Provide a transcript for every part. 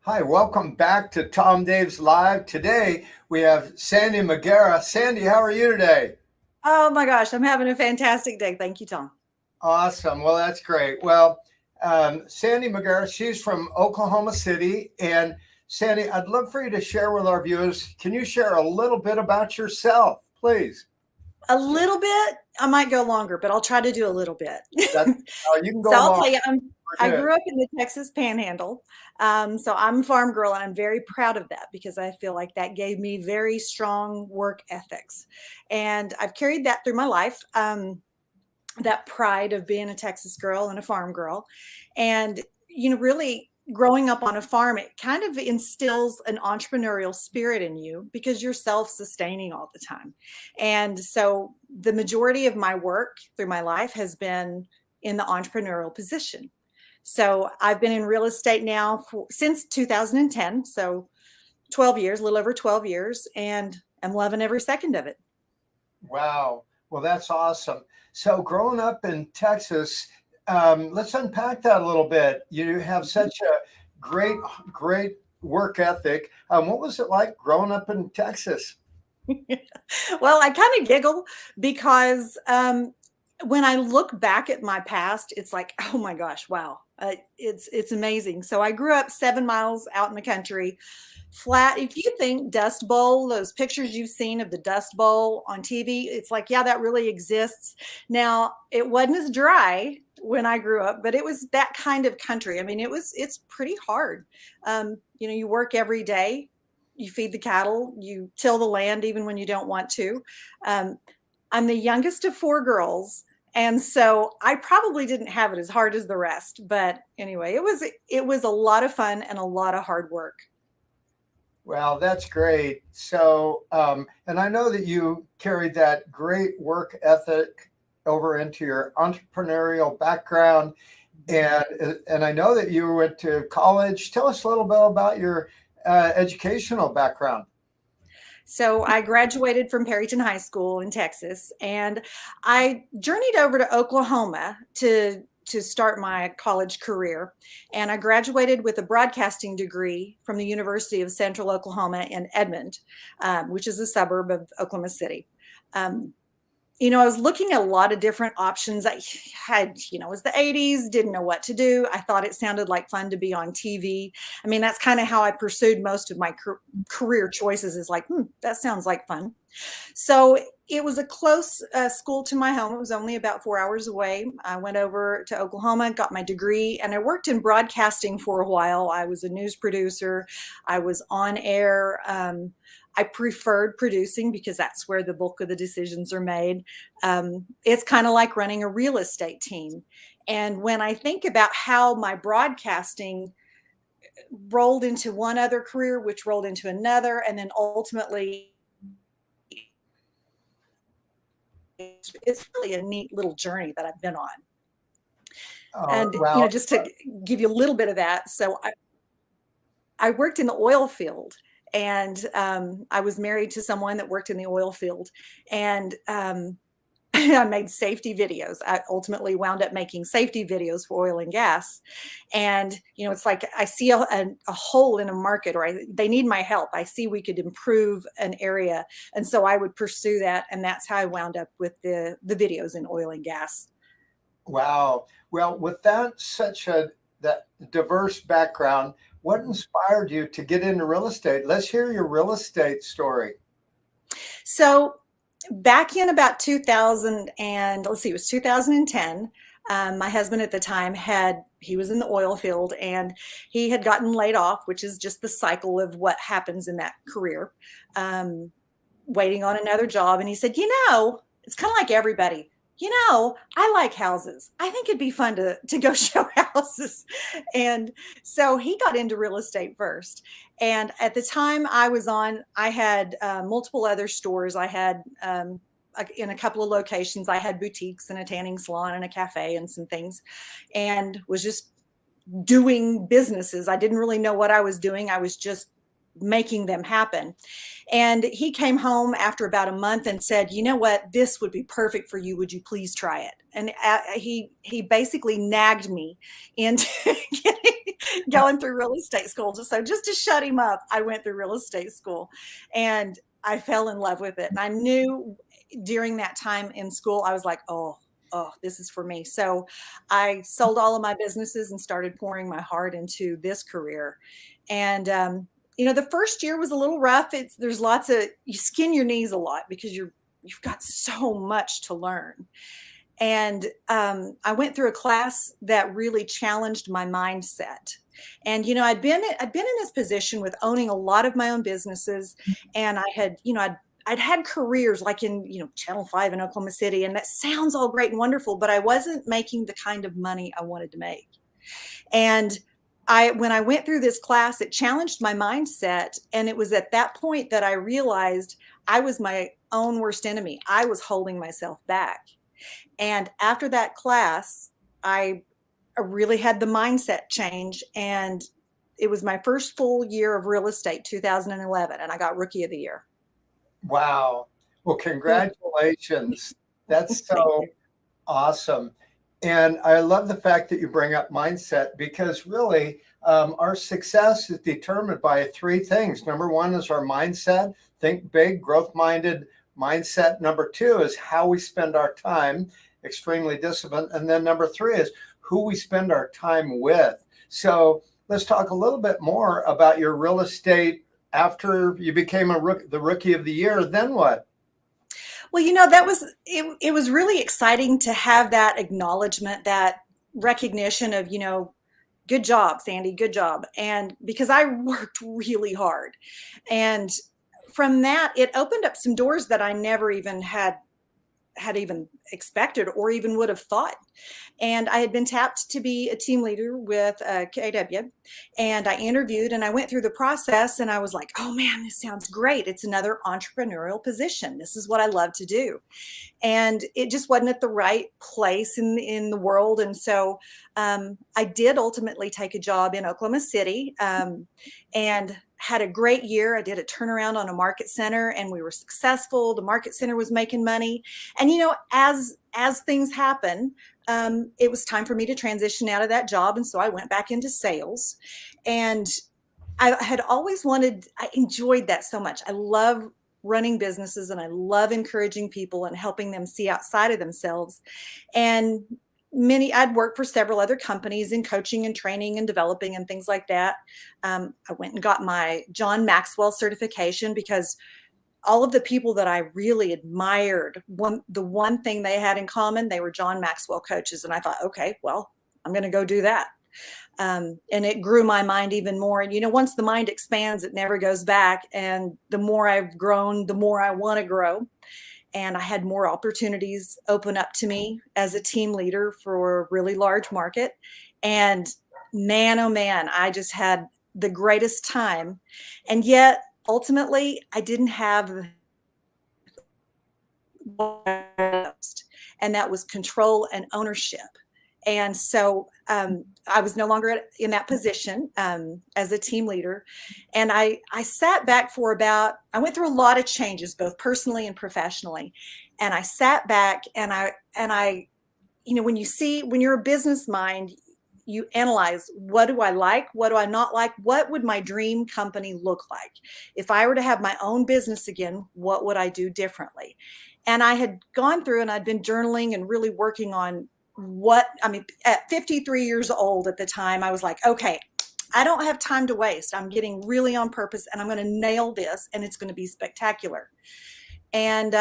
Hi, welcome back to Tom Dave's Live. Today we have Sandi McGarraugh. Sandi, how are you today? Oh my gosh, I'm having a fantastic day. Thank you, Tom. Awesome. Well, that's great. Well, Sandi McGarraugh, she's from Oklahoma City. And Sandi, I'd love for you to share with our viewers. Can you share a little bit about yourself, please? A little bit, I might go longer, but I'll try to do a little bit. That, you can So go I'll long. tell you, I We're good. grew up in the Texas Panhandle. So I'm a farm girl, and I'm very proud of that because I feel like that gave me very strong work ethics. And I've carried that through my life, that pride of being a Texas girl and a farm girl. And, really growing up on a farm, it kind of instills an entrepreneurial spirit in you because you're self-sustaining all the time. And so the majority of my work through my life has been in the entrepreneurial position. So I've been in real estate now since 2010. So 12 years, a little over 12 years, and I'm loving every second of it. Wow. Well, that's awesome. So, growing up in Texas, let's unpack that a little bit. You have such a great work ethic. What was it like growing up in Texas? Well, I kind of giggle because when I look back at my past, it's like, oh my gosh, wow, it's amazing. So I grew up 7 miles out in the country, flat. If you think Dust Bowl, those pictures you've seen of the Dust Bowl on TV, it's like, yeah, that really exists. Now, it wasn't as dry when I grew up, but it was that kind of country. I mean, it's pretty hard. You work every day. You feed the cattle, you till the land even when you don't want to. Um, I'm the youngest of four girls, and so I probably didn't have it as hard as the rest. But anyway, it was a lot of fun and a lot of hard work. Well, that's great. So, and I know that you carried that great work ethic over into your entrepreneurial background, and I know that you went to college. Tell us a little bit about your educational background. So I graduated from Perryton High School in Texas, and I journeyed over to Oklahoma to start my college career. And I graduated with a broadcasting degree from the University of Central Oklahoma in Edmond, which is a suburb of Oklahoma City. Um, I was looking at a lot of different options. I had, it was the 80s, didn't know what to do. I thought it sounded like fun to be on TV. I mean, that's kind of how I pursued most of my career choices, is like, that sounds like fun. So it was a close school to my home. It was only about 4 hours away. I went over to Oklahoma, got my degree, and I worked in broadcasting for a while. I was a news producer. I was on air. I preferred producing because that's where the bulk of the decisions are made. It's kind of like running a real estate team. And when I think about how my broadcasting rolled into one other career, which rolled into another, and then ultimately, it's really a neat little journey that I've been on. And, Wow. just to give you a little bit of that. So I worked in the oil field, and I was married to someone that worked in the oil field, and I made safety videos. I ultimately wound up making safety videos for oil and gas. And, it's like I see a hole in a market, or they need my help. I see we could improve an area. And so I would pursue that. And that's how I wound up with the videos in oil and gas. Wow. Well, with that diverse background, what inspired you to get into real estate? Let's hear your real estate story. So back in about 2000, and let's see, it was 2010. My husband at the time he was in the oil field, and he had gotten laid off, which is just the cycle of what happens in that career, waiting on another job. And he said, it's kind of like everybody. I like houses. I think it'd be fun to go show houses. And so he got into real estate first. And at the time I had multiple other stores. I had, in a couple of locations, I had boutiques and a tanning salon and a cafe and some things, and was just doing businesses. I didn't really know what I was doing. I was just making them happen. And he came home after about a month and said, you know what, this would be perfect for you. Would you please try it? And he basically nagged me into going through real estate school. So just to shut him up, I went through real estate school and I fell in love with it. And I knew during that time in school, I was like, oh, this is for me. So I sold all of my businesses and started pouring my heart into this career. And, the first year was a little rough. There's lots of, you skin your knees a lot because you've got so much to learn. And I went through a class that really challenged my mindset. And I'd been in this position with owning a lot of my own businesses, and I had I'd had careers like in Channel 5 in Oklahoma City, and that sounds all great and wonderful, but I wasn't making the kind of money I wanted to make. And when I went through this class, it challenged my mindset, and it was at that point that I realized I was my own worst enemy. I was holding myself back. And after that class, I really had the mindset change. And it was my first full year of real estate, 2011, and I got Rookie of the Year. Wow. Well, congratulations. That's so awesome. And I love the fact that you bring up mindset, because really our success is determined by three things. Number one is our mindset, think big, growth-minded mindset. Number two is how we spend our time, extremely disciplined. And then number three is who we spend our time with. So let's talk a little bit more about your real estate. After you became the Rookie of the Year, then what? Well, it was really exciting to have that acknowledgement, that recognition of, good job, Sandi, good job. And because I worked really hard. And from that, it opened up some doors that I never even had even expected or even would have thought. And I had been tapped to be a team leader with KW, and I interviewed and I went through the process, and I was like, oh man, this sounds great. It's another entrepreneurial position. This is what I love to do. And it just wasn't at the right place in the world. And so I did ultimately take a job in Oklahoma City and had a great year. I did a turnaround on a market center, and we were successful. The market center was making money. And, as things happen, it was time for me to transition out of that job. And so I went back into sales, and I had always I enjoyed that so much. I love running businesses, and I love encouraging people and helping them see outside of themselves. And I'd worked for several other companies in coaching and training and developing and things like that. I went and got my John Maxwell certification because all of the people that I really admired, the one thing they had in common, they were John Maxwell coaches. And I thought, okay, well, I'm going to go do that. And it grew my mind even more. And, once the mind expands, it never goes back. And the more I've grown, the more I want to grow. And I had more opportunities open up to me as a team leader for a really large market. And man, oh man, I just had the greatest time. And yet, ultimately, I didn't have and that was control and ownership. And so I was no longer in that position as a team leader. And I sat back I went through a lot of changes, both personally and professionally. And I sat back and I, when you're a business mind, you analyze, what do I like? What do I not like? What would my dream company look like? If I were to have my own business again, what would I do differently? And I had gone through and I'd been journaling and really working on at 53 years old at the time, I was like, okay, I don't have time to waste. I'm getting really on purpose, and I'm going to nail this, and it's going to be spectacular. And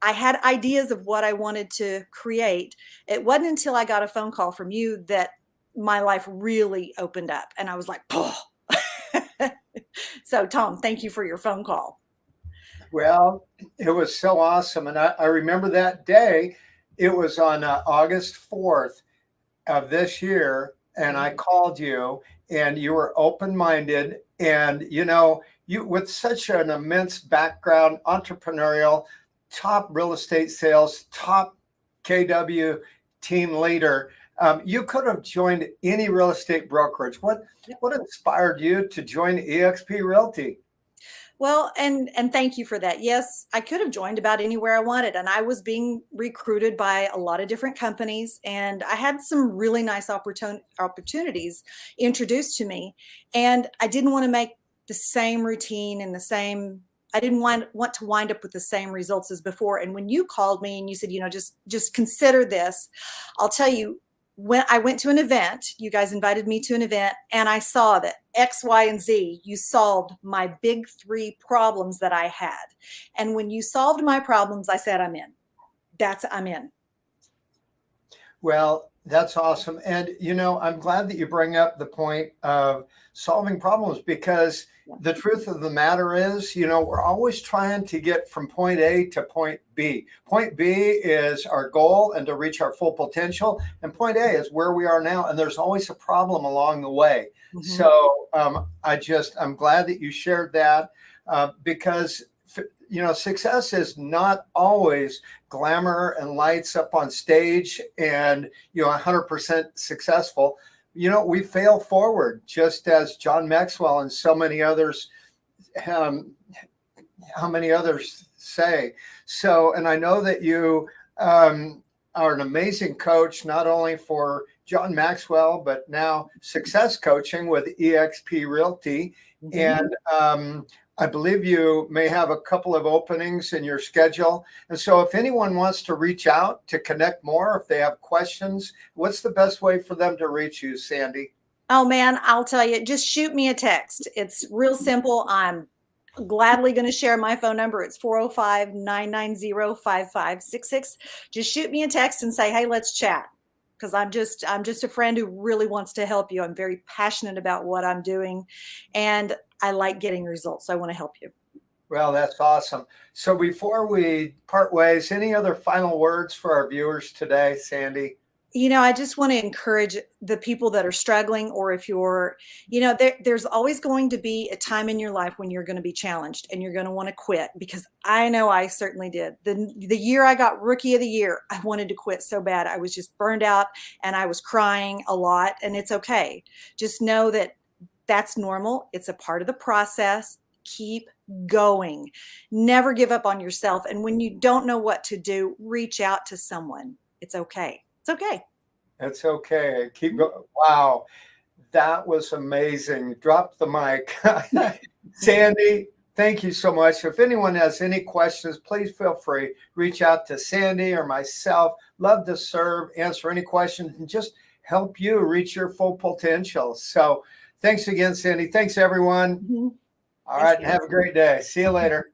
I had ideas of what I wanted to create. It wasn't until I got a phone call from you that my life really opened up, and I was like, oh. So Tom, thank you for your phone call. Well, it was so awesome. And I remember that day. It was on August 4th of this year. And I called you, and you were open-minded. And, you with such an immense background, entrepreneurial, top real estate sales, top KW team leader, you could have joined any real estate brokerage. What inspired you to join Exp Realty? Well, and thank you for that. Yes, I could have joined about anywhere I wanted, and I was being recruited by a lot of different companies, and I had some really nice opportunities introduced to me, and I didn't want to make the same routine and the same. I didn't want to wind up with the same results as before. And when you called me and you said, just consider this, I'll tell you, when I went to an event, you guys invited me to an event, and I saw that X, Y, and Z, you solved my big 3 problems that I had. And when you solved my problems, I said, I'm in. I'm in. Well, that's awesome. And, I'm glad that you bring up the point of solving problems, because the truth of the matter is, we're always trying to get from point A to point B. Point B is our goal and to reach our full potential. And point A is where we are now. And there's always a problem along the way. Mm-hmm. So I'm glad that you shared that because success is not always glamour and lights up on stage and, 100% successful. We fail forward, just as John Maxwell and so many others, how many others say. So, and I know that you are an amazing coach, not only for John Maxwell, but now success coaching with Exp Realty. Mm-hmm. And I believe you may have a couple of openings in your schedule. And so if anyone wants to reach out to connect more, if they have questions, what's the best way for them to reach you, Sandi? Oh, man, I'll tell you, just shoot me a text. It's real simple. I'm gladly going to share my phone number. It's 405-990-5566. Just shoot me a text and say, hey, let's chat. Because I'm just a friend who really wants to help you. I'm very passionate about what I'm doing, and I like getting results. So I want to help you. Well, that's awesome. So before we part ways, any other final words for our viewers today, Sandi? I just want to encourage the people that are struggling, or if you're, there's always going to be a time in your life when you're going to be challenged and you're going to want to quit, because I know I certainly did. The year I got Rookie of the Year, I wanted to quit so bad. I was just burned out and I was crying a lot, and it's okay. Just know that that's normal. It's a part of the process. Keep going. Never give up on yourself. And when you don't know what to do, reach out to someone. It's okay. It's okay. It's okay. Keep going. Wow. That was amazing. Drop the mic. Sandi, thank you so much. If anyone has any questions, please feel free. Reach out to Sandi or myself. Love to serve, answer any questions, and just help you reach your full potential. So thanks again, Sandi. Thanks, everyone. Mm-hmm. All right. Have a great day. See you later.